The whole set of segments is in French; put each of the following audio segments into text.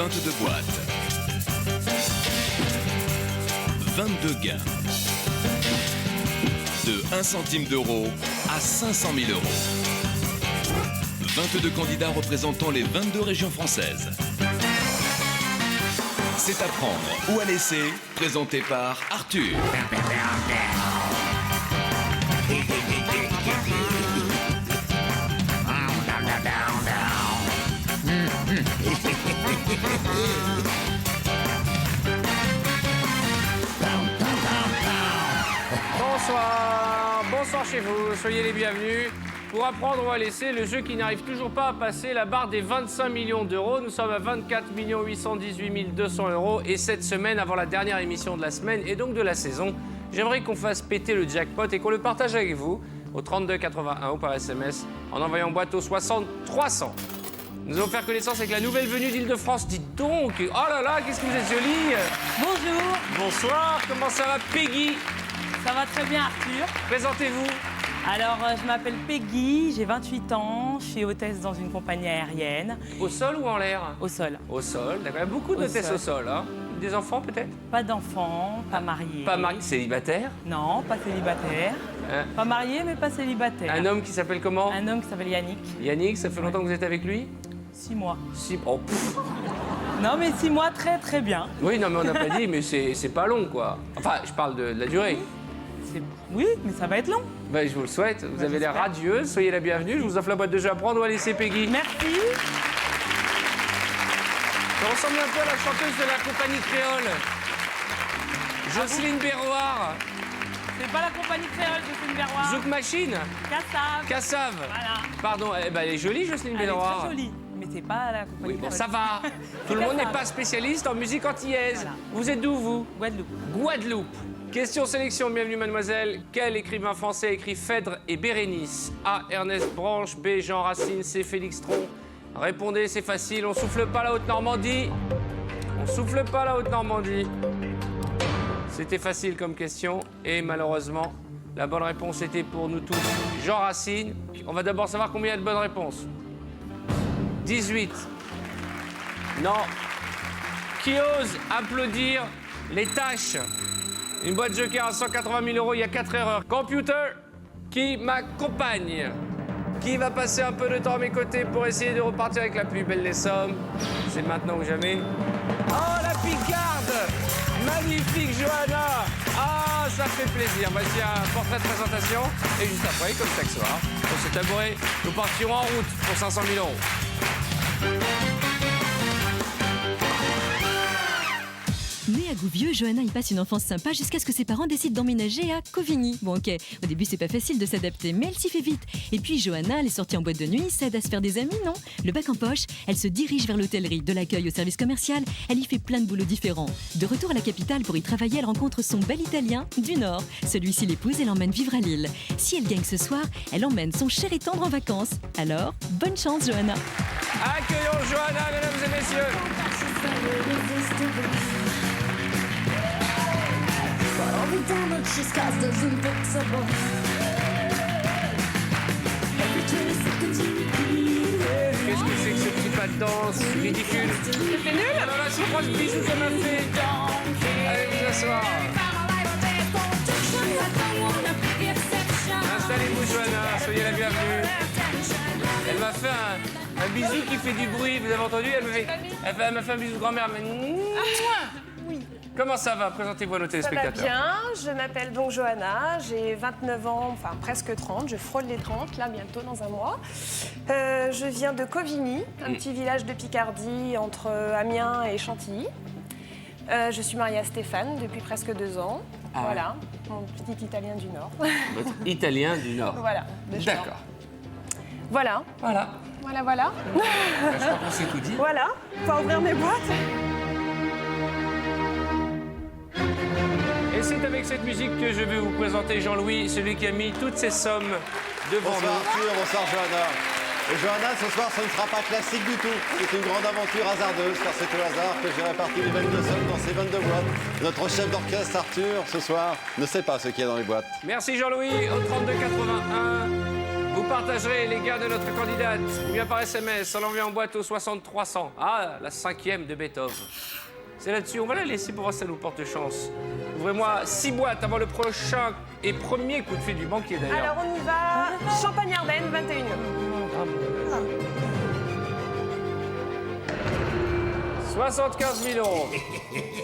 22 boîtes. 22 gains. De 1 centime d'euro à 500 000 euros. 22 candidats représentant les 22 régions françaises. C'est à prendre ou à laisser, présenté par Arthur. Bonsoir chez vous, soyez les bienvenus. Pour apprendre ou à laisser, le jeu qui n'arrive toujours pas à passer la barre des 25 millions d'euros. Nous sommes à 24 818 200 euros. Et cette semaine, avant la dernière émission de la semaine et donc de la saison, j'aimerais qu'on fasse péter le jackpot et qu'on le partage avec vous au 32 81 ou par SMS en envoyant boîte au 60 300. Nous allons faire connaissance avec la nouvelle venue d'Île-de-France. Dites donc, oh là là, qu'est-ce que vous êtes jolie. Bonjour. Bonsoir, comment ça va Peggy? Ça va très bien Arthur. Présentez-vous. Alors, je m'appelle Peggy, j'ai 28 ans, je suis hôtesse dans une compagnie aérienne. Au sol ou en l'air? Au sol. Au sol, d'accord. Il y a beaucoup d'hôtesses au sol, hein. Des enfants peut-être? Pas d'enfants, pas mariés. Pas mariés, célibataire? Non, pas célibataire. Hein? Pas marié, mais pas célibataire. Un homme qui s'appelle comment? Un homme qui s'appelle Yannick. Yannick, ça fait longtemps que vous êtes avec lui? 6 mois. Oh, pff. Non, mais 6 mois, très très bien. Oui, non, mais on n'a pas dit, mais c'est pas long, quoi. Enfin, je parle de la durée. Oui, mais ça va être long. Ben, je vous le souhaite. Vous avez l'air radieuse. Soyez la bienvenue. Je vous offre la boîte de jeu à prendre ou à laisser Peggy. Merci. Ça ressemble un peu à la chanteuse de la compagnie créole. Jocelyne Berroir. C'est pas la compagnie créole, Jocelyne Berroir. Zouk Machine. Cassav. Cassav. Voilà. Pardon, eh ben, elle est jolie, Jocelyne Elle est Berroir. très jolie, mais c'est pas la compagnie Oui, bon, créole. ça va. Tout le monde n'est pas spécialiste en musique antillaise. Voilà. Vous êtes d'où, vous? Guadeloupe. Guadeloupe. Question sélection, bienvenue mademoiselle. Quel écrivain français écrit Phèdre et Bérénice? A. Ernest Branche, B. Jean Racine, C. Félix Tron. Répondez, c'est facile, on souffle pas la Haute-Normandie. On souffle pas la Haute-Normandie. C'était facile comme question et malheureusement, la bonne réponse était pour nous tous Jean Racine. On va d'abord savoir combien il y a de bonnes réponses. 18. Non. Qui ose applaudir les tâches? Une boîte Joker à 180 000 euros, il y a 4 erreurs. Computer, qui m'accompagne? Qui va passer un peu de temps à mes côtés pour essayer de repartir avec la plus belle des sommes? C'est maintenant ou jamais. Oh, la picarde! Magnifique, Johanna! Ah, ça fait plaisir. Voici un portrait de présentation. Et juste après, comme chaque soir, pour ce tabouret, nous partirons en route pour 500 000 euros. Née à Gouvieux, Johanna y passe une enfance sympa jusqu'à ce que ses parents décident d'emménager à Covigny. Bon ok, au début c'est pas facile de s'adapter, mais elle s'y fait vite. Et puis Johanna, elle est sortie en boîte de nuit, ça aide à se faire des amis, non? Le bac en poche, elle se dirige vers l'hôtellerie, de l'accueil au service commercial, elle y fait plein de boulots différents. De retour à la capitale pour y travailler, elle rencontre son bel Italien du Nord. Celui-ci l'épouse et l'emmène vivre à Lille. Si elle gagne ce soir, elle emmène son cher et tendre en vacances. Alors, bonne chance Johanna. Accueillons Johanna, mesdames et messieurs. All the damage she's caused is invincible. Every 20 seconds you repeat it. Qu'est-ce que c'est que ce petit pas de danse ridicule? C'est nul. Alors là, c'est trois bisous qu'elle m'a fait. Allez vous asseoir. Installez-vous Johanna, soyez la bienvenue. Elle m'a fait un bisou qui fait du bruit, vous avez entendu? Elle m'a fait un bisou de grand-mère. Oui. Comment ça va? Présentez-vous à nos Ça va téléspectateurs. bien, je m'appelle donc Johanna, j'ai 29 ans, enfin presque 30, je frôle les 30, là bientôt dans un mois. Je viens de Covigny, un petit village de Picardie entre Amiens et Chantilly. Je suis mariée à Stéphane depuis presque 2 ans. Ah Voilà, mon petit Italien du Nord. Votre Italien du Nord. Voilà. de choix. D'accord. Voilà, Voilà. voilà. Je crois qu'on s'est tout dit. Voilà, pas ouvrir mes boîtes. Et c'est avec cette musique que je vais vous présenter Jean-Louis, celui qui a mis toutes ces sommes devant Bonsoir nous. Arthur, bonsoir Johanna. Et Johanna, ce soir, ce ne sera pas classique du tout. C'est une grande aventure hasardeuse, car c'est au hasard que j'ai réparti les 22 sommes dans ces 22 boîtes. Notre chef d'orchestre, Arthur, ce soir, ne sait pas ce qu'il y a dans les boîtes. Merci Jean-Louis. Au 32 81, vous partagerez les gains de notre candidate. Ou bien par SMS, en l'envoyant en boîte au 6300. Ah, la 5e de Beethoven. C'est là-dessus, on va la laisser pour voir si ça nous porte chance. Ouvrez-moi 6 boîtes avant le prochain et premier coup de fil du banquier d'ailleurs. Alors on y va. Champagne-Ardenne, 21. 75 000 euros.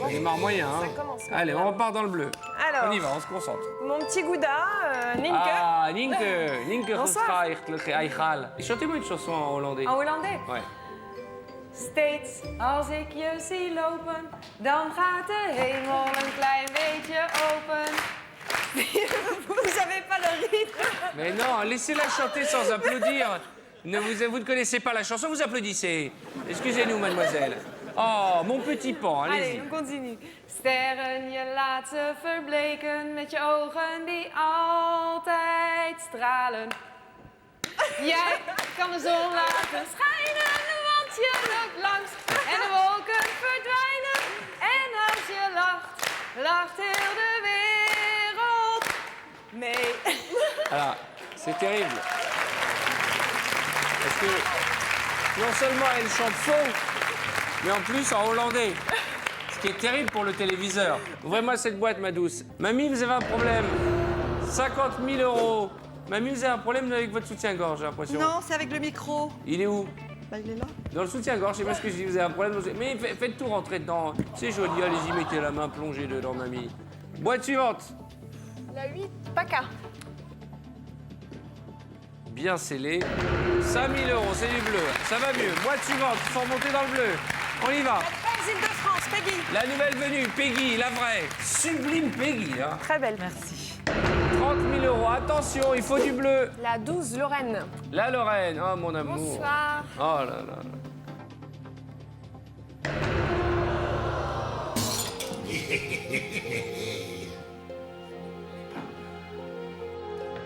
Ça démarre moyen, hein. Ça commence Allez, bien. on repart dans le bleu. Alors. On y va, on se concentre. Mon petit Gouda, Ninke. Ah, Ninke Bonsoir. Eichal. Chantez-moi une chanson en hollandais. En hollandais. Ouais. Steeds als ik je zie lopen, dan gaat de hemel een klein beetje open. Vous n'avez pas le rythme. Mais non, laissez-la chanter sans applaudir. Vous ne connaissez pas la chanson, vous applaudissez. Excusez-nous, mademoiselle. Oh, mon petit pan, Allez, allez-y. on continue. Sterren, je laat ze verbleken met je ogen die altijd stralen. Jij kan de zon laten schijnen, want je loopt langs en de wolken verdwijnen. En als je lacht, lacht heel de wereld mee. Alors, c'est terrible. Parce que non seulement elle chante faux, mais en plus en hollandais. Ce qui est terrible pour le téléviseur. Ouvrez-moi cette boîte, ma douce. Mamie, vous avez un problème. 50 000 euros. Mamie, vous avez un problème avec votre soutien-gorge, j'ai l'impression. Non, c'est avec le micro. Il est où? Bah, il est là. Dans le soutien-gorge, je sais pas ce que je dis, vous avez un problème. Mais faites tout rentrer dedans. C'est joli, allez-y, mettez la main plongée dedans, mamie. Boîte suivante. La 8, PACA. Bien scellé. 5 000 euros, c'est du bleu. Ça va mieux. Boîte suivante, il faut remonter dans le bleu. On y va. La Île-de-France, Peggy. La nouvelle venue, Peggy, la vraie. Sublime Peggy, hein. Très belle. Merci. 30 000 euros, attention, il faut du bleu. La 12, Lorraine. La Lorraine, oh mon amour. Bonsoir. Oh là là.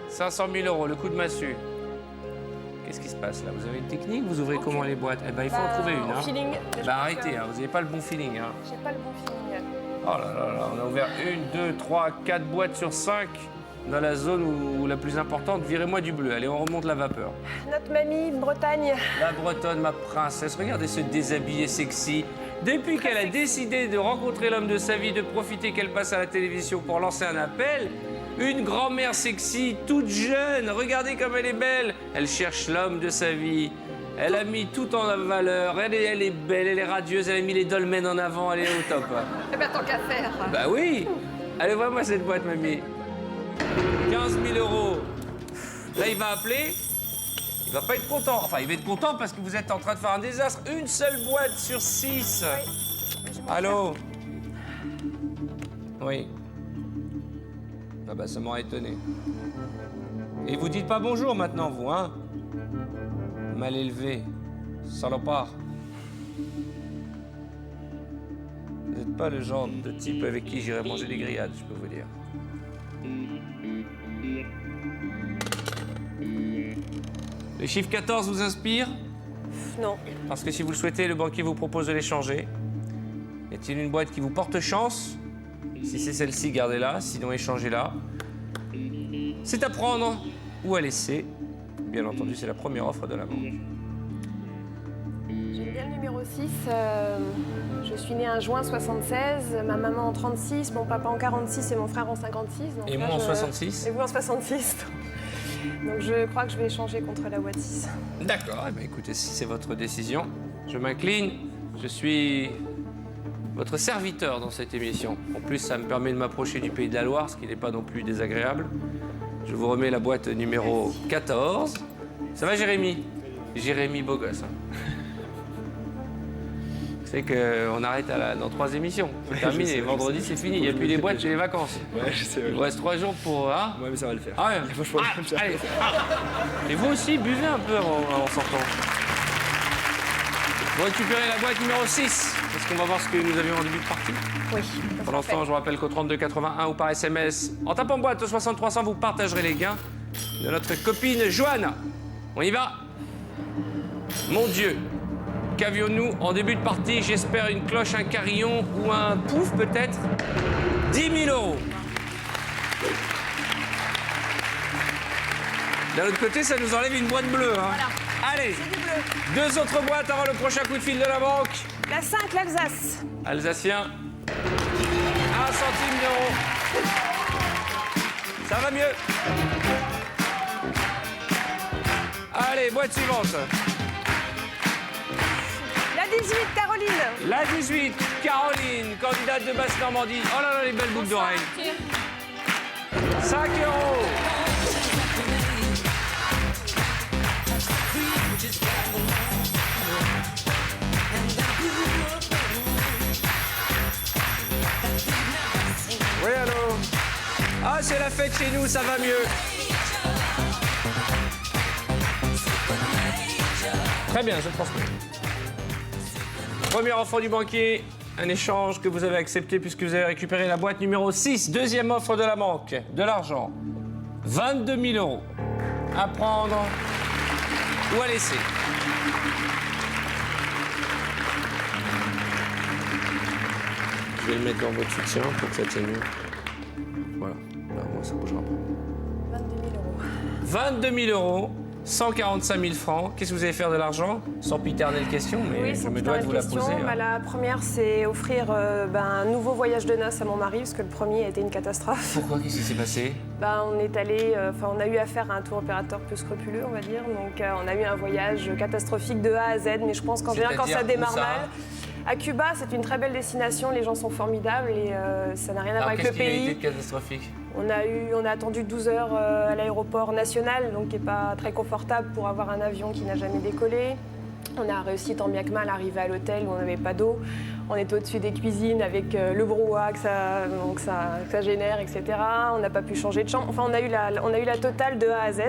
500 000 euros, le coup de massue. Qu'est-ce qui se passe là? Vous avez une technique? Vous ouvrez comment les boîtes? Eh ben, il faut en trouver une. Au Hein. feeling. Bah arrêtez, hein, vous n'avez pas le bon feeling. Hein. J'ai pas le bon feeling. Oh là là là, on a ouvert 1, 2, 3, 4 boîtes sur 5 dans la zone où la plus importante. Virez-moi du bleu. Allez, on remonte la vapeur. Notre mamie, Bretagne. La Bretonne, ma princesse, regardez ce déshabillé sexy. Depuis qu'elle a décidé de rencontrer l'homme de sa vie, de profiter qu'elle passe à la télévision pour lancer un appel, une grand-mère sexy, toute jeune, regardez comme elle est belle. Elle cherche l'homme de sa vie. Elle a mis tout en valeur. Elle est belle, elle est radieuse, elle a mis les dolmens en avant, elle est au top. Eh ben, tant qu'à faire. Bah oui. Allez, vois-moi cette boîte, mamie. 15 000 euros. Là, il va appeler. Il va pas être content. Enfin, il va être content parce que vous êtes en train de faire un désastre. Une seule boîte sur 6. Allô? Oui. Ah bah, ça m'aurait étonné. Et vous dites pas bonjour maintenant, vous, hein? Mal élevé. Salopard. Vous n'êtes pas le genre de type avec qui j'irais manger des grillades, je peux vous dire. Le chiffre 14 vous inspire? Non. Parce que si vous le souhaitez, le banquier vous propose de l'échanger. Est-il une boîte qui vous porte chance? Si c'est celle-ci, gardez-la, sinon échangez-la. C'est à prendre ou à laisser. Bien entendu, c'est la première offre de la banque. J'aime bien le numéro 6. Je suis née en juin 76, ma maman en 36, mon papa en 46 et mon frère en 56. Donc Et là, moi en 66? Et vous en 66. Donc je crois que je vais échanger contre la boîte 6. D'accord, eh bien, écoutez, si c'est votre décision, je m'incline. Je suis votre serviteur dans cette émission. En plus, ça me permet de m'approcher du Pays de la Loire, ce qui n'est pas non plus désagréable. Je vous remets la boîte numéro 14. Ça va, Jérémy? Jérémy, beau gosse. Hein. C'est qu'on arrête dans 3 émissions. C'est terminé. Vendredi, c'est fini. Il n'y a plus les boîtes, c'est les vacances. Ouais, je sais. Il vous reste 3 jours pour... Hein? Ouais, mais ça va le faire. Ah ouais. Franchement, Allez. Et vous aussi, buvez un peu en sortant. Vous récupérez la boîte numéro 6. Parce qu'on va voir ce que nous avions en début de partie. Oui. Pour l'instant, je vous rappelle qu'au 3281 ou par SMS, en tapant boîte au 6300, vous partagerez les gains de notre copine Johanna. On y va? Mon Dieu, qu'avions-nous en début de partie? J'espère une cloche, un carillon ou un pouf peut-être. 10 000 euros. D'un autre côté, ça nous enlève une boîte bleue. Hein. Voilà. Allez, C'est du bleu. 2 autres boîtes avant le prochain coup de fil de la banque. La 5, l'Alsace. Alsacien. 1 centime d'euro. Ça va mieux. Allez, boîte suivante. La 18, Caroline. La 18, Caroline, candidate de Basse-Normandie. Oh là là, les belles boucles d'oreilles. 5 euros. Oui, allô? Ah, c'est la fête chez nous, ça va mieux. Très bien, je transmets. Premier enfant du banquier, un échange que vous avez accepté puisque vous avez récupéré la boîte numéro 6. Deuxième offre de la banque, de l'argent. 22 000 euros. À prendre ou à laisser. Je vais le mettre dans votre soutien pour que ça tienne mieux. Voilà, là, moi ça bougera pas. 22 000 euros. 22 000 euros, 145 000 francs. Qu'est-ce que vous allez faire de l'argent? Sans piternelle question, mais Oui, je sans me dois de vous la question. poser. hein. La première, c'est offrir un nouveau voyage de noces à mon mari, parce que le premier a été une catastrophe. Pourquoi? Qu'est-ce qui s'est passé? On est allé, on a eu affaire à un tour opérateur peu scrupuleux, on va dire. Donc, on a eu un voyage catastrophique de A à Z, mais je pense qu'en général, quand ça C'est-à-dire, démarre où ça? mal. À Cuba, c'est une très belle destination, les gens sont formidables et ça n'a rien à voir avec le Qu'est-ce qu'il y a été pays. de catastrophique? On a attendu 12 heures à l'aéroport national, donc qui n'est pas très confortable pour avoir un avion qui n'a jamais décollé. On a réussi tant bien que mal à arriver à l'hôtel où on n'avait pas d'eau. On est au-dessus des cuisines avec le brouhaha que ça génère, etc. On n'a pas pu changer de chambre. Enfin, on a eu la totale de A à Z.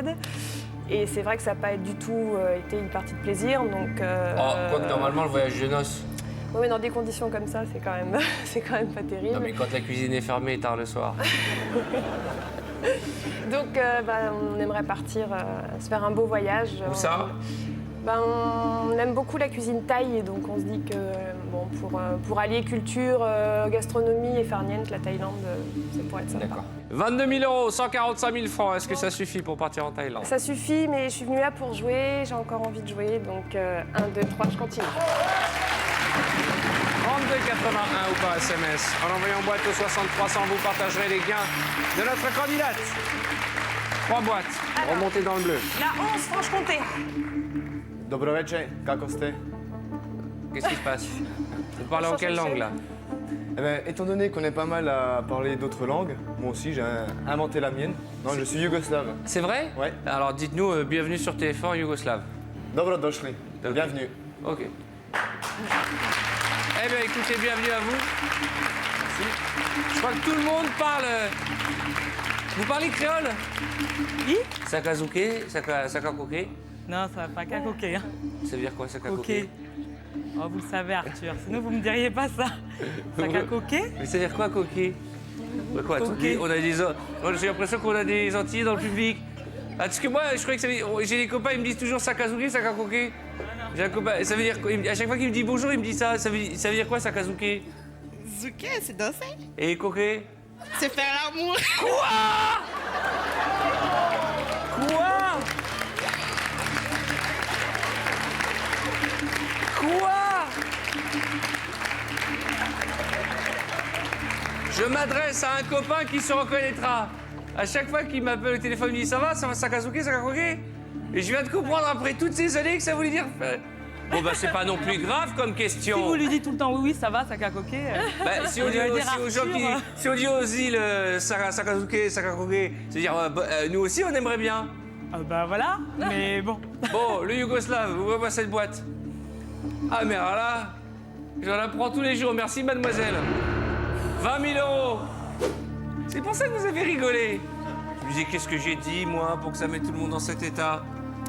Et c'est vrai que ça n'a pas du tout été une partie de plaisir. Donc, Quoique normalement, le voyage de noces. Oui, mais dans des conditions comme ça, c'est quand même pas terrible. Non, mais quand la cuisine est fermée tard le soir. Donc, on aimerait partir se faire un beau voyage. Où ça? On aime beaucoup la cuisine thaï, et donc on se dit que pour allier culture, gastronomie et farniente, la Thaïlande, ça pourrait être sympa. D'accord. 22 000 euros, 145 000 francs. Est-ce que ça suffit pour partir en Thaïlande? Ça suffit, mais je suis venue là pour jouer, j'ai encore envie de jouer, donc 1, 2, 3, je continue. 32,81 ou par SMS. En envoyant boîte au 60 300, vous partagerez les gains de notre candidate. 3 boîtes. Alors. Remontez dans le bleu. La 11, Franche-Comté. Dobro večer, kako ste? Qu'est-ce qui se passe? Vous parlez en quelle langue, là? Eh ben, étant donné qu'on est pas mal à parler d'autres langues, moi aussi j'ai inventé la mienne. Non, je suis yougoslave. C'est vrai? Ouais. Alors dites-nous, bienvenue sur TF1 Yougoslave. Dobrodošli. Ok. Bienvenue. Ok. Eh bien, écoutez, bienvenue à vous. Merci. Je crois que tout le monde parle... Vous parlez créole? Oui? Sakazuke, Sakakoke. Non, ça va pas qu'à coquer. Hein. Ça veut dire quoi, Sakakoke? Coquer. Oh, vous le savez, Arthur. Sinon, vous me diriez pas ça. Ça qu'à coquer? Mais ça veut dire quoi, coquet? Bah quoi, Coquet. on a des... Moi, j'ai l'impression qu'on a des Antillais dans le public. Ah, parce que moi, je croyais que ça veut dire... J'ai des copains, ils me disent toujours Sakazuke, Sakakoke. J'ai un copain, ça veut dire... À chaque fois qu'il me dit bonjour, il me dit ça. Ça veut dire quoi, Sakazuke? Zuke, c'est danser. Et coquet? C'est faire l'amour. Quoi? Je m'adresse à un copain qui se reconnaîtra. À chaque fois qu'il m'appelle au téléphone, il me dit ça va Sakazuke, Sakakoke? Et je viens de comprendre après toutes ces années que ça voulait dire... Bon, bah, c'est pas non plus grave comme question. Si vous lui dites tout le temps oui, ça va, ça qu'à coquer. Bah, si on dit aux gens qui... Si on dit aux îles Sakazuke, Sakakoke, c'est-à-dire, nous aussi, on aimerait bien. Ah bah voilà, mais bon. Bon, le Yougoslave, ouvrez-moi cette boîte. Ah, mais alors là, j'en apprends tous les jours. Merci, mademoiselle. 20 000 euros. C'est pour ça que vous avez rigolé. Je me disais, qu'est-ce que j'ai dit, moi, pour que ça mette tout le monde dans cet état?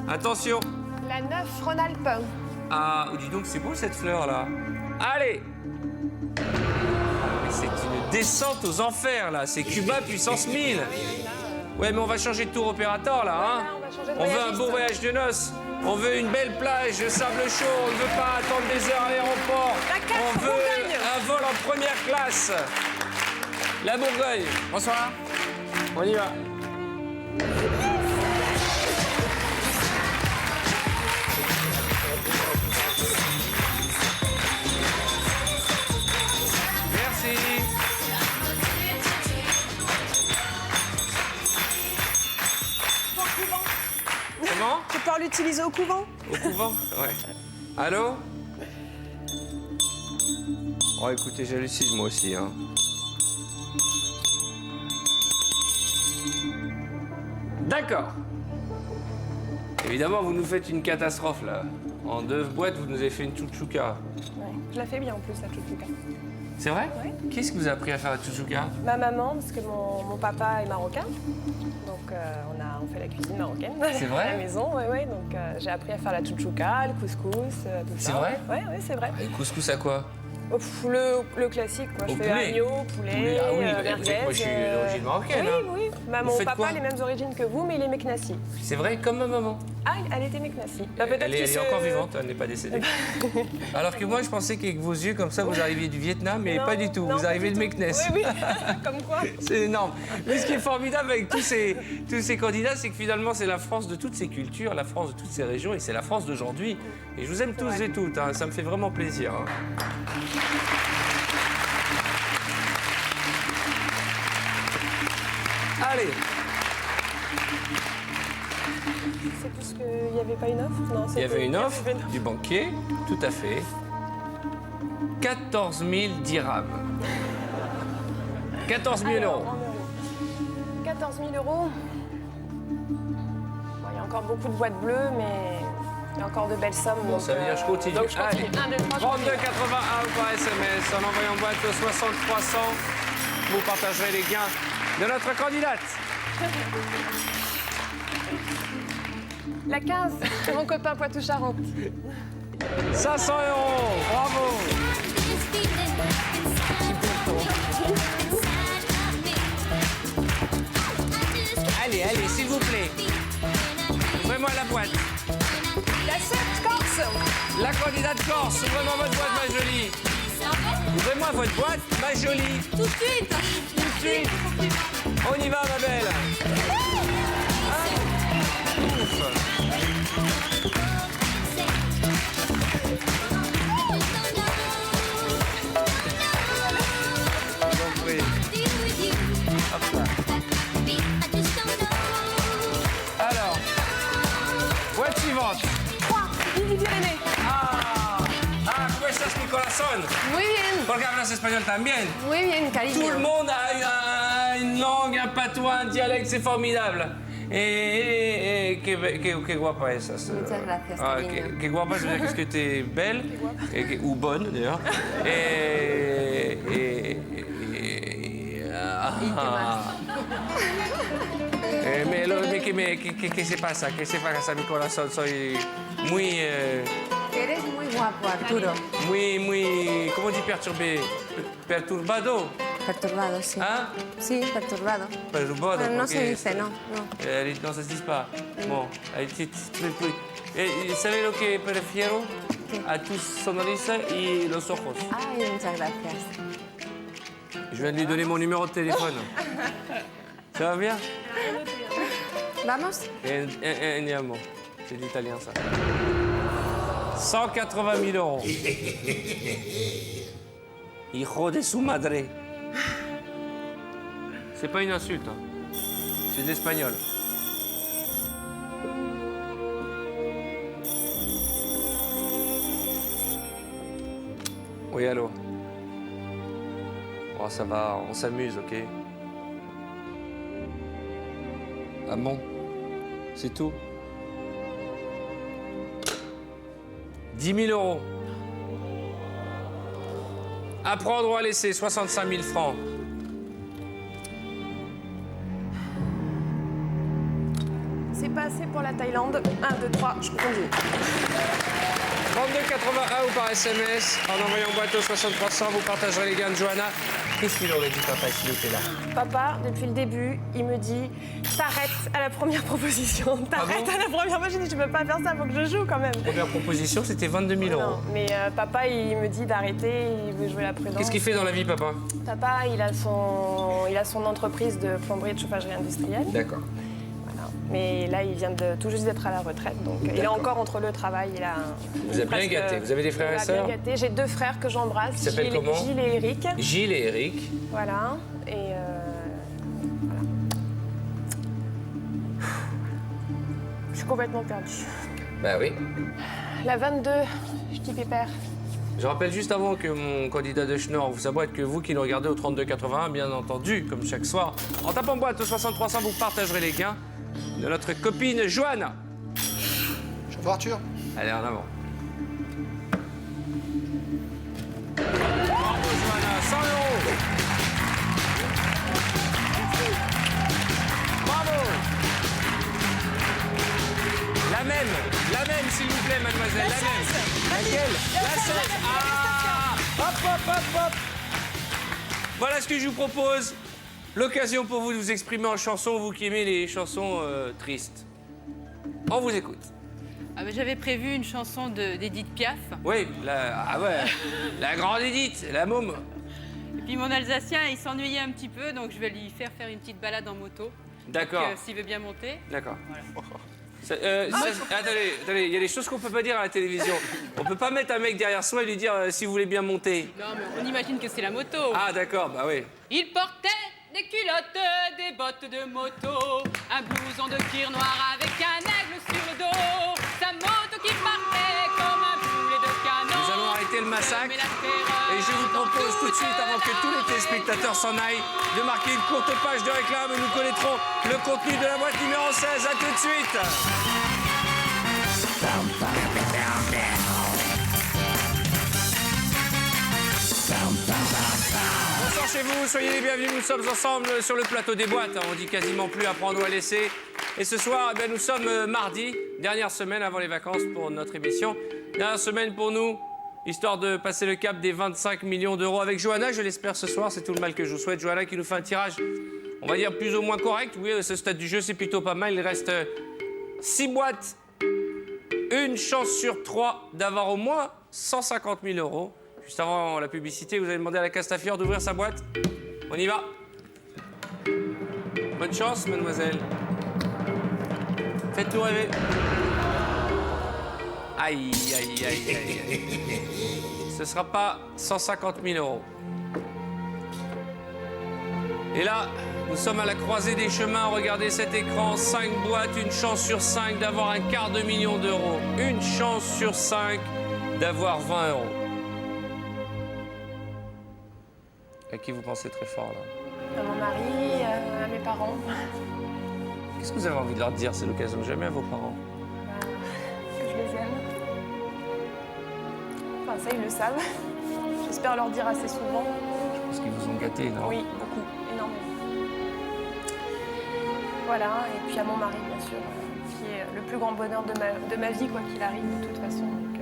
Attention. La 9, Rhône-Alpes. Ah, dis donc, c'est beau cette fleur-là. Allez. Mais c'est une descente aux enfers, là. C'est Cuba puissance 1000. Ouais, mais on va changer de tour opérateur, là, hein. On veut un beau voyage de noces. On veut une belle plage de sable chaud. On ne veut pas attendre des heures à l'aéroport. On veut un vol en première classe. La Bourgogne. Bonsoir. On y va. utilisé au couvent. Au couvent? Ouais. Allô? Oh, écoutez, j'hallucine moi aussi, hein. D'accord. Évidemment, vous nous faites une catastrophe, là. En 2 boîtes, vous nous avez fait une chouchouka. Ouais. Je la fais bien en plus, la chouchouka. C'est vrai? Ouais. Qu'est-ce que vous a appris à faire la chouchouka? Ma maman, parce que mon papa est marocain. Donc on fait la cuisine marocaine C'est vrai? à la maison. Ouais. Donc j'ai appris à faire la chouchouka, le couscous, tout ça. C'est vrai? Ouais, c'est vrai. Et couscous à quoi? Oh, le classique, quoi. Au Je fais poulet. agneau, poulet, Ah oui, merguez. moi je suis d'origine marocaine. Oui, hein. oui. Bah, Vous mon faites papa quoi? a les mêmes origines que vous, mais il est meknassi. C'est vrai, comme ma maman. Ah, elle était meknassi. Bah, peut-être Elle est qu'il encore vivante, elle n'est pas décédée. Alors que moi, je pensais qu'avec vos yeux comme ça, vous arriviez du Vietnam, mais Non, pas du tout. non, Vous pas arrivez du de tout. Meknès. Oui, comme quoi. C'est énorme. Mais ce qui est formidable avec tous ces candidats, c'est que finalement, c'est la France de toutes ces cultures, la France de toutes ces régions, et c'est la France d'aujourd'hui. Et je vous aime tous et toutes, hein. Ça me fait vraiment plaisir. Hein. Allez. C'est parce qu'il n'y avait pas une offre? Non, Il y avait une offre il y avait une du banquier, tout à fait. 14 000 dirhams. 14 000 euros. 14 000 euros. Bon, il y a encore beaucoup de boîtes bleues, mais il y a encore de belles sommes. Bon, ça veut dire que je continue. Donc je continue. Allez. 1, 2, 3, 32 81 par SMS en envoyant boîte au 60 300. Vous partagerez les gains de notre candidate. La 15, c'est mon copain Poitou-Charentes. 500 euros, bravo. Allez, allez, s'il vous plaît. Ouvrez-moi la boîte. La 7, Corse. La candidate corse, ouvrez-moi votre boîte, ma jolie. Ouvrez-moi votre boîte, ma jolie. Tout de suite. Tout de suite. On y va, ma belle. Alors, boîte suivante. 3, Midi-Pyrénées. ¿Cómo estás, mi corazón? Muy bien. Porque hablas español también. Muy bien, cariño. Tout le monde a une langue, un patois, un dialecte, c'est formidable. Qué guapa esas. Muchas gracias, Ah, cariño. qué guapa, ça veut dire que t'es belle, ou bonne d'ailleurs. ¿Qué se pasa? ¿Qué se pasa, mi corazón? Soy muy... Eres muy guapo, Arturo. muy... ¿Cómo dit perturbé? Perturbado. Perturbado, sí. Hein? Sí, perturbado. Perturbado. Pero no porque se dice, no. No se dice pas. Bon, ¿sabes lo que prefiero? A tu sonrisa y los ojos. Ay, muchas gracias. Je viens de lui donner mon numéro de téléphone. Ça va bien? ¿Vamos? Andiamo. C'est l'italien, ça. 180 000 euros. Hijo de su madre. C'est pas une insulte, hein. C'est de l'espagnol. Oui, allô. Oh, ça va, on s'amuse, ok? Ah bon? C'est tout? 10 000 euros. À prendre ou à laisser, 65 000 francs. C'est pas assez pour la Thaïlande. 1, 2, 3, je conduis. 32,81 ou par SMS. En envoyant boîte au 6300, vous partagerez les gains de Johanna. Qu'est-ce qu'il aurait dit, papa, s'il était là? Papa, depuis le début, il me dit t'arrêtes à la première proposition. T'arrêtes à la première. Moi, j'ai dit je peux pas faire ça, faut que je joue quand même. Première proposition, c'était 22 000 euros. Non, mais papa, il me dit d'arrêter, il veut jouer la prudence. Qu'est-ce qu'il fait dans la vie, papa? Papa, il a son entreprise de plomberie et de chauffagerie industrielle. D'accord. Voilà. Mais là, il vient tout juste d'être à la retraite, donc il est encore entre le travail. Vous êtes bien gâté. Vous avez des frères et sœurs? Bien gâté. J'ai 2 frères que j'embrasse. Ils s'appellent comment? Gilles et Eric. Gilles et Eric. Voilà. Et voilà. Je suis complètement perdue. Bah oui. La 22, je dis pépère. Je rappelle juste avant que mon candidat de Schnorr vous aboite que vous qui nous regardez au 3281, bien entendu, comme chaque soir, en tapant boîte au 6300, vous partagerez les gains de notre copine Johanna. Chauffeur Arthur. Allez, en avant. Bravo Johanna, 100 €. Bravo. La même, s'il vous plaît, mademoiselle, la même. Laquelle? La 16. Ah! Hop, hop, hop, hop. Voilà ce que je vous propose. L'occasion pour vous de vous exprimer en chanson, vous qui aimez les chansons tristes. On vous écoute. Ah ben, j'avais prévu une chanson d'Edith Piaf. Oui, la grande Edith, la môme. Et puis mon Alsacien, il s'ennuyait un petit peu, donc je vais lui faire une petite balade en moto. D'accord. S'il veut bien monter. D'accord. Voilà. Attendez, il y a des choses qu'on peut pas dire à la télévision. On peut pas mettre un mec derrière soi et lui dire si vous voulez bien monter. Non, mais on imagine que c'est la moto. Ah d'accord, bah oui. Il portait des culottes, des bottes de moto, un blouson de cuir noir avec un aigle sur le dos, sa moto qui partait comme un boulet de canon. Nous allons arrêter le massacre et je vous propose tout de suite, avant que tous les téléspectateurs s'en aillent, de marquer une courte page de réclame et nous connaîtrons le contenu de la boîte numéro 16. À tout de suite. Bonsoir chez vous, soyez les bienvenus, nous sommes ensemble sur le plateau des boîtes. On dit quasiment plus à prendre ou à laisser. Et ce soir, nous sommes mardi, dernière semaine avant les vacances pour notre émission. Dernière semaine pour nous, histoire de passer le cap des 25 millions d'euros avec Johanna, je l'espère ce soir, c'est tout le mal que je vous souhaite. Johanna qui nous fait un tirage, on va dire plus ou moins correct. Oui, à ce stade du jeu, c'est plutôt pas mal. Il reste 6 boîtes, une chance sur 3 d'avoir au moins 150 000 euros. Juste avant la publicité, vous allez demander à la Castafiore d'ouvrir sa boîte. On y va. Bonne chance, mademoiselle. Faites-nous rêver. Aïe, aïe, aïe, aïe, aïe. Ce sera pas 150 000 euros. Et là, nous sommes à la croisée des chemins. Regardez cet écran. 5 boîtes, une chance sur 5 d'avoir un quart de million d'euros. Une chance sur 5 d'avoir 20 euros. À qui vous pensez très fort, là? À mon mari, à mes parents. Qu'est-ce que vous avez envie de leur dire? C'est l'occasion jamais à vos parents. Que je les aime. Enfin, ça, ils le savent. J'espère leur dire assez souvent. Je pense qu'ils vous ont gâtés, non? Oui, beaucoup, énormément. Voilà, et puis à mon mari, bien sûr, qui est le plus grand bonheur de ma vie, quoi qu'il arrive, de toute façon. Donc,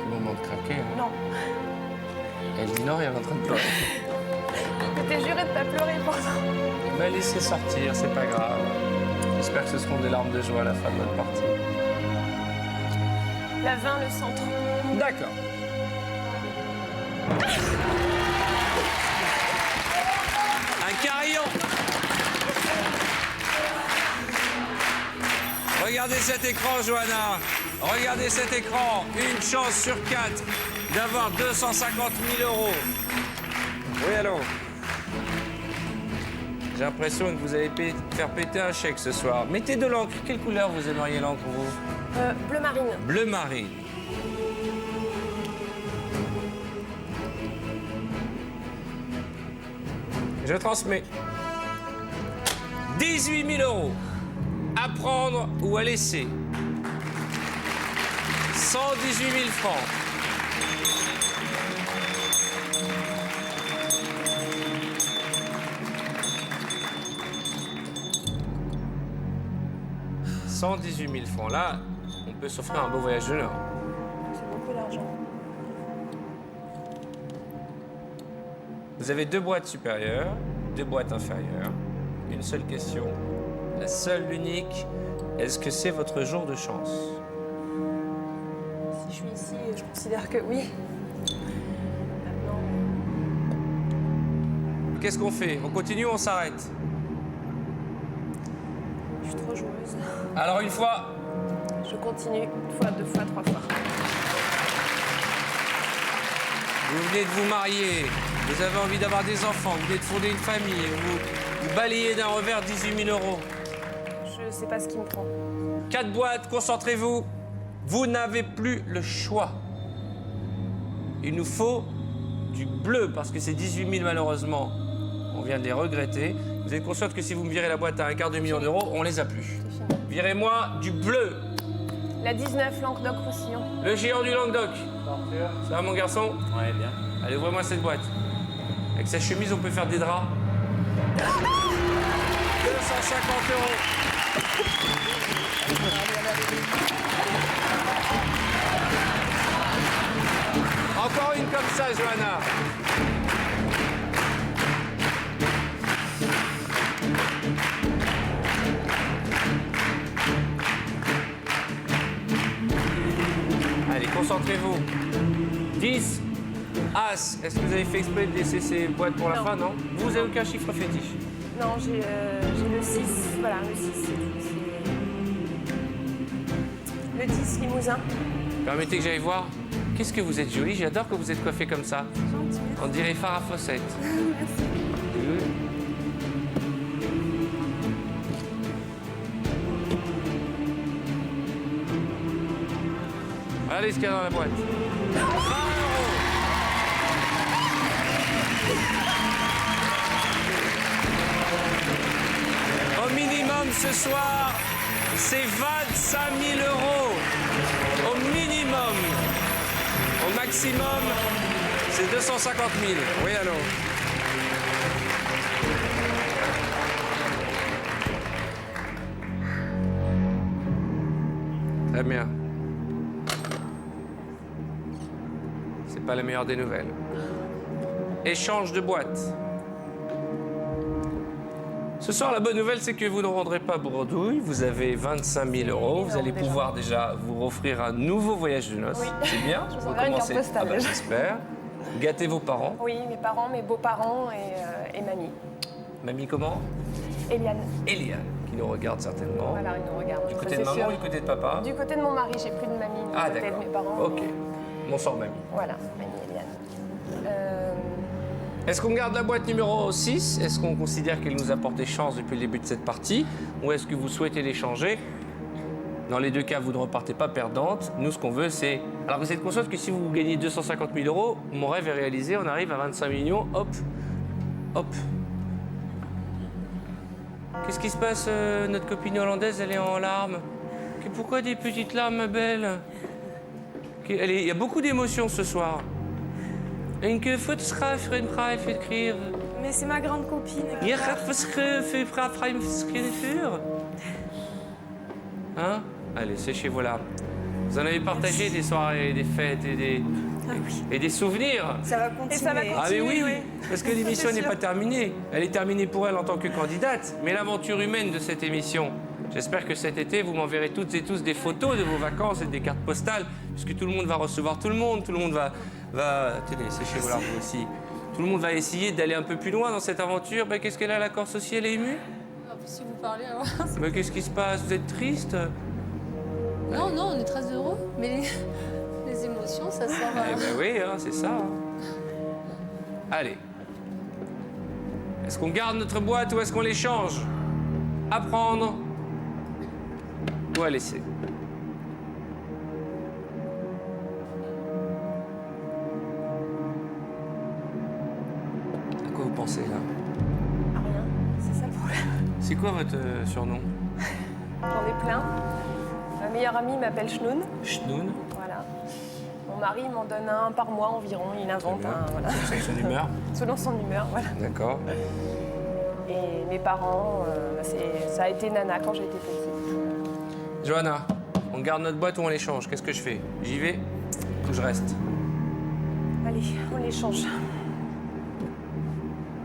Moment de craquer. Hein. Non. Elle dit non et elle est en train de pleurer. Je t'ai juré de pas pleurer pourtant. Bah, laissez sortir, c'est pas grave. J'espère que ce seront des larmes de joie à la fin de notre partie. La 20, le centre. D'accord. Un carillon. Regardez cet écran, Johanna. Regardez cet écran. Une chance sur 4 d'avoir 250 000 euros. Oui, allô? J'ai l'impression que vous allez faire péter un chèque ce soir. Mettez de l'encre. Quelle couleur vous aimeriez l'encre, vous? Bleu marine. Bleu marine. Je transmets. 18 000 euros. À prendre ou à laisser. 118 000 francs. « 118 000 francs. Là, on peut s'offrir un beau voyage de l'heure. C'est beaucoup d'argent. Vous avez 2 boîtes supérieures, 2 boîtes inférieures. Une seule question. La seule, l'unique, est-ce que c'est votre jour de chance? Si je suis ici, je considère que oui. Maintenant, Qu'est-ce qu'on fait? On continue ou on s'arrête? je suis trop joueuse. Alors une fois. Je continue. Une fois, 2 fois, 3 fois. Vous venez de vous marier, vous avez envie d'avoir des enfants, vous venez de fonder une famille, Vous balayez d'un revers 18 000 euros. Je sais pas ce qui me prend. 4 boîtes, concentrez-vous. Vous n'avez plus le choix. Il nous faut du bleu, parce que ces 18 000, malheureusement, on vient de les regretter. Vous êtes consciente que si vous me virez la boîte à $250 000, on les a plus. Virez-moi du bleu. La 19, Languedoc-Roussillon. Le géant du Languedoc. Ça va, mon garçon? Ouais, bien. Allez, ouvrez-moi cette boîte. Avec sa chemise, on peut faire des draps. 250 euros. Encore une comme ça, Johanna. Allez, concentrez-vous. 10. As. Est-ce que vous avez fait exprès de laisser ces boîtes pour la fin, non? Vous n'avez aucun chiffre fétiche? Non, j'ai le 6. Voilà, le 6. Le 10, Limousin. Permettez que j'aille voir. Qu'est-ce que vous êtes jolie. J'adore que vous êtes coiffée comme ça. On dirait Farah Fawcett. Merci. Allez, ce qu'il y a dans la boîte. 20 euros. Au minimum ce soir, c'est 25 000 euros. Au minimum. Au maximum, c'est 250 000. Oui, allô. Très bien. C'est pas la meilleure des nouvelles. Échange de boîte. Ce soir, la bonne nouvelle, c'est que vous ne rendrez pas bredouille. Vous avez 25 000 euros. Vous allez pouvoir déjà vous offrir un nouveau voyage de noces. Oui. C'est bien. Je vous enverrai une carte postale, déjà. J'espère. Gâtez vos parents. Oui, mes parents, mes beaux-parents et mamie. Mamie comment? Eliane. Eliane, qui nous regarde certainement. Voilà, ils nous regardent. Du ça, côté c'est de maman sûr. ou du côté de papa? Du côté de mon mari, j'ai plus de mamie. Du Ah, côté de d'accord. mes parents. Ok. Bonsoir, mamie. Voilà, mamie Eliane. Est-ce qu'on garde la boîte numéro 6? Est-ce qu'on considère qu'elle nous a porté chance depuis le début de cette partie? Ou est-ce que vous souhaitez l'échanger? Dans les deux cas, vous ne repartez pas perdante. Nous, ce qu'on veut, c'est... Alors, vous êtes consciente que si vous gagnez 250 000 euros, mon rêve est réalisé, on arrive à 25 millions, hop, hop. Qu'est-ce qui se passe? Notre copine hollandaise, elle est en larmes. Pourquoi des petites larmes, ma belle? Il y a beaucoup d'émotions ce soir. En que fotograaf een bedrijf écrire. Mais c'est ma grande copine. Je gaat verschriven, Hein? Allez, séchez vos larmes. Vous en avez partagé des soirées, des fêtes et des souvenirs. Ça va continuer. Et ça va continuer. Ah mais oui, parce que l'émission n'est pas terminée. Elle est terminée pour elle en tant que candidate. Mais l'aventure humaine de cette émission, j'espère que cet été, vous m'enverrez toutes et tous des photos de vos vacances et des cartes postales, puisque tout le monde va recevoir tout le monde va... Tenez, séchez vos larmes vous aussi. Tout le monde va essayer d'aller un peu plus loin dans cette aventure. Ben, qu'est-ce qu'elle a, la Corse aussi? Elle est émue? Si vous parlez, alors... Mais qu'est-ce qui se passe? Vous êtes triste? Non, non, on est très heureux, mais les émotions, ça sort... Eh ben oui, hein, c'est ça. Hein. Allez. Est-ce qu'on garde notre boîte ou est-ce qu'on l'échange? À prendre ou à laisser? À quoi vous pensez, là? Ah, rien, c'est ça le problème. C'est quoi votre surnom? J'en ai plein. Ma meilleure amie m'appelle Schnoun. Schnoun. Voilà. Mon mari m'en donne un par mois environ. Il invente un. Voilà. Selon son humeur? Selon son humeur, voilà. D'accord. Et mes parents, ça a été Nana quand j'étais petite. Johanna, on garde notre boîte ou on l'échange? Qu'est-ce que je fais? J'y vais ou je reste? Allez, on l'échange.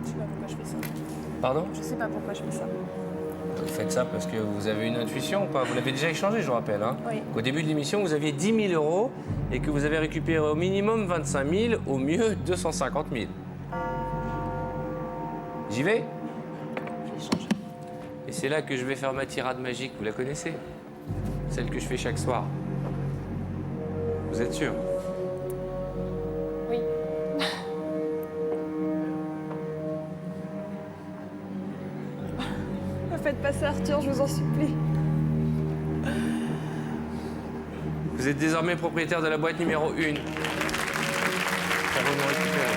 Je sais pas pourquoi je fais ça. Pardon? Je sais pas pourquoi je fais ça. Vous faites ça parce que vous avez une intuition ou pas? Vous l'avez déjà échangé, je vous rappelle. Hein? Oui. Au début de l'émission, vous aviez 10 000 euros et que vous avez récupéré au minimum 25 000, au mieux 250 000. J'y vais? Je l'échange. Et c'est là que je vais faire ma tirade magique, vous la connaissez? Celle que je fais chaque soir. Vous êtes sûr? Oui. Faites passer Arthur, je vous en supplie. Vous êtes désormais propriétaire de la boîte numéro 1. Ça va nous récupérer.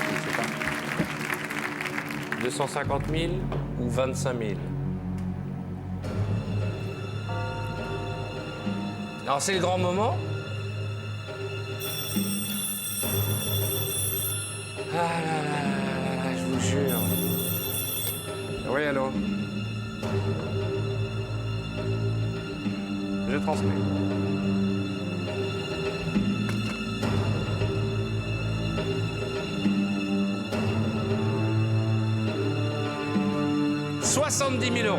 Je ne sais pas. 250 000 ou 25 000. Alors c'est le grand moment. Ah là là là là, je vous jure. Oui, allô? Je transmets. « 70 000 euros.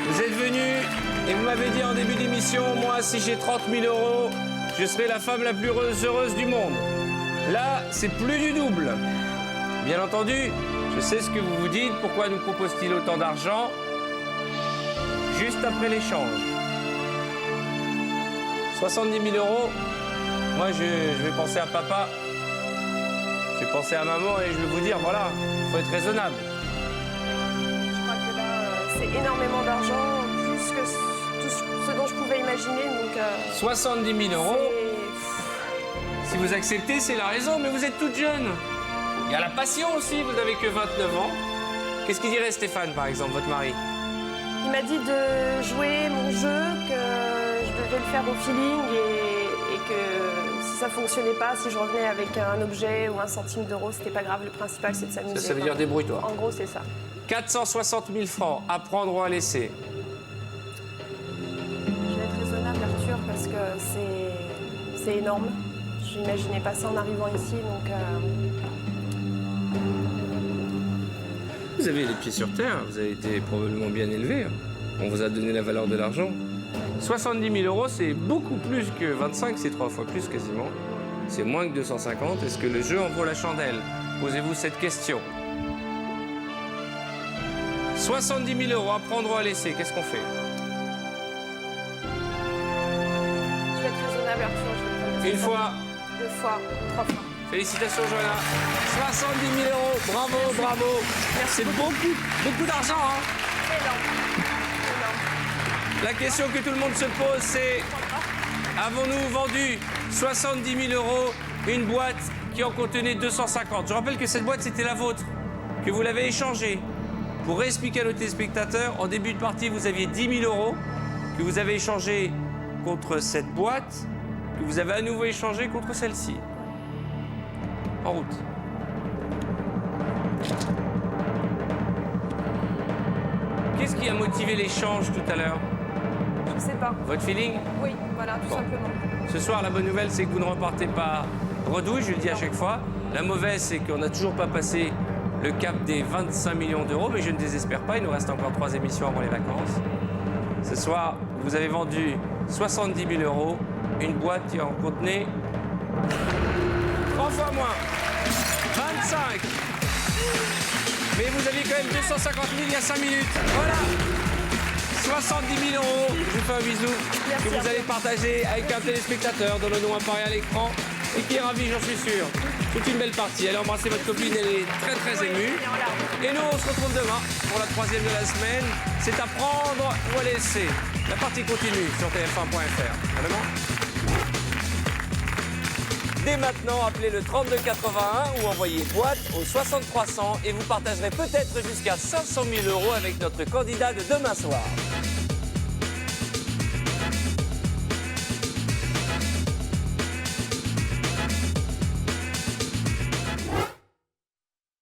Vous êtes venu et vous m'avez dit en début d'émission, moi, si j'ai 30 000 euros, je serai la femme la plus heureuse du monde. Là, c'est plus du double. Bien entendu, je sais ce que vous vous dites. Pourquoi nous propose-t-il autant d'argent juste après l'échange? 70 000 euros, moi, je vais penser à papa. Je vais penser à maman et je vais vous dire, voilà, il faut être raisonnable. Je crois que là, c'est énormément d'argent, plus que tout ce dont je pouvais imaginer. Donc, 70 000 euros. Si vous acceptez, c'est la raison, mais vous êtes toute jeune. Il y a la passion aussi, vous n'avez que 29 ans. Qu'est-ce qu'il dirait Stéphane, par exemple, votre mari? Il m'a dit de jouer mon jeu, que je devais le faire au feeling et que si ça fonctionnait pas, si je revenais avec un objet ou un centime d'euro, c'était pas grave. Le principal, c'est de s'amuser. Ça veut dire débrouille-toi. En gros, c'est ça. 460 000 francs, à prendre ou à laisser. Je vais être raisonnable, Arthur, parce que c'est énorme. Je n'imaginais pas ça en arrivant ici, donc... Vous avez les pieds sur terre, vous avez été probablement bien élevé. On vous a donné la valeur de l'argent. 70 000 euros, c'est beaucoup plus que 25, c'est 3 fois plus quasiment. C'est moins que 250. Est-ce que le jeu en vaut la chandelle? Posez-vous cette question. 70 000 euros, à prendre ou à laisser, qu'est-ce qu'on fait? Je vais être raisonnable, Arthur. Je vais Une fois. 2 fois, 3 fois. Félicitations, Johanna. 70 000 euros, bravo, bravo. C'est beaucoup d'argent, hein? Énorme. La question que tout le monde se pose, c'est avons-nous vendu 70 000 euros une boîte qui en contenait 250? Je rappelle que cette boîte, c'était la vôtre, que vous l'avez échangée. Pour réexpliquer à nos téléspectateurs, en début de partie, vous aviez 10 000 euros que vous avez échangé contre cette boîte, que vous avez à nouveau échangé contre celle-ci. En route. Qu'est-ce qui a motivé l'échange tout à l'heure? Je sais pas. Votre feeling? Oui, voilà, tout simplement. Ce soir, la bonne nouvelle, c'est que vous ne repartez pas bredouille, je le dis à chaque fois. La mauvaise, c'est qu'on n'a toujours pas passé le cap des 25 millions d'euros, mais je ne désespère pas, il nous reste encore 3 émissions avant les vacances. Ce soir, vous avez vendu 70 000 euros, une boîte qui en contenait 3 fois moins, 25. Mais vous aviez quand même 250 000 il y a 5 minutes. Voilà, 70 000 euros, je vous fais un bisou, que vous allez partager avec un téléspectateur dont le nom apparaît à l'écran et qui est ravi, j'en suis sûr. Toute une belle partie. Allez embrasser votre copine, elle est très très émue. Et nous, on se retrouve demain pour la 3e de la semaine. C'est à prendre ou à laisser. La partie continue sur tf1.fr. À demain. Dès maintenant, appelez le 3281 ou envoyez boîte au 6300 et vous partagerez peut-être jusqu'à 500 000 euros avec notre candidat de demain soir.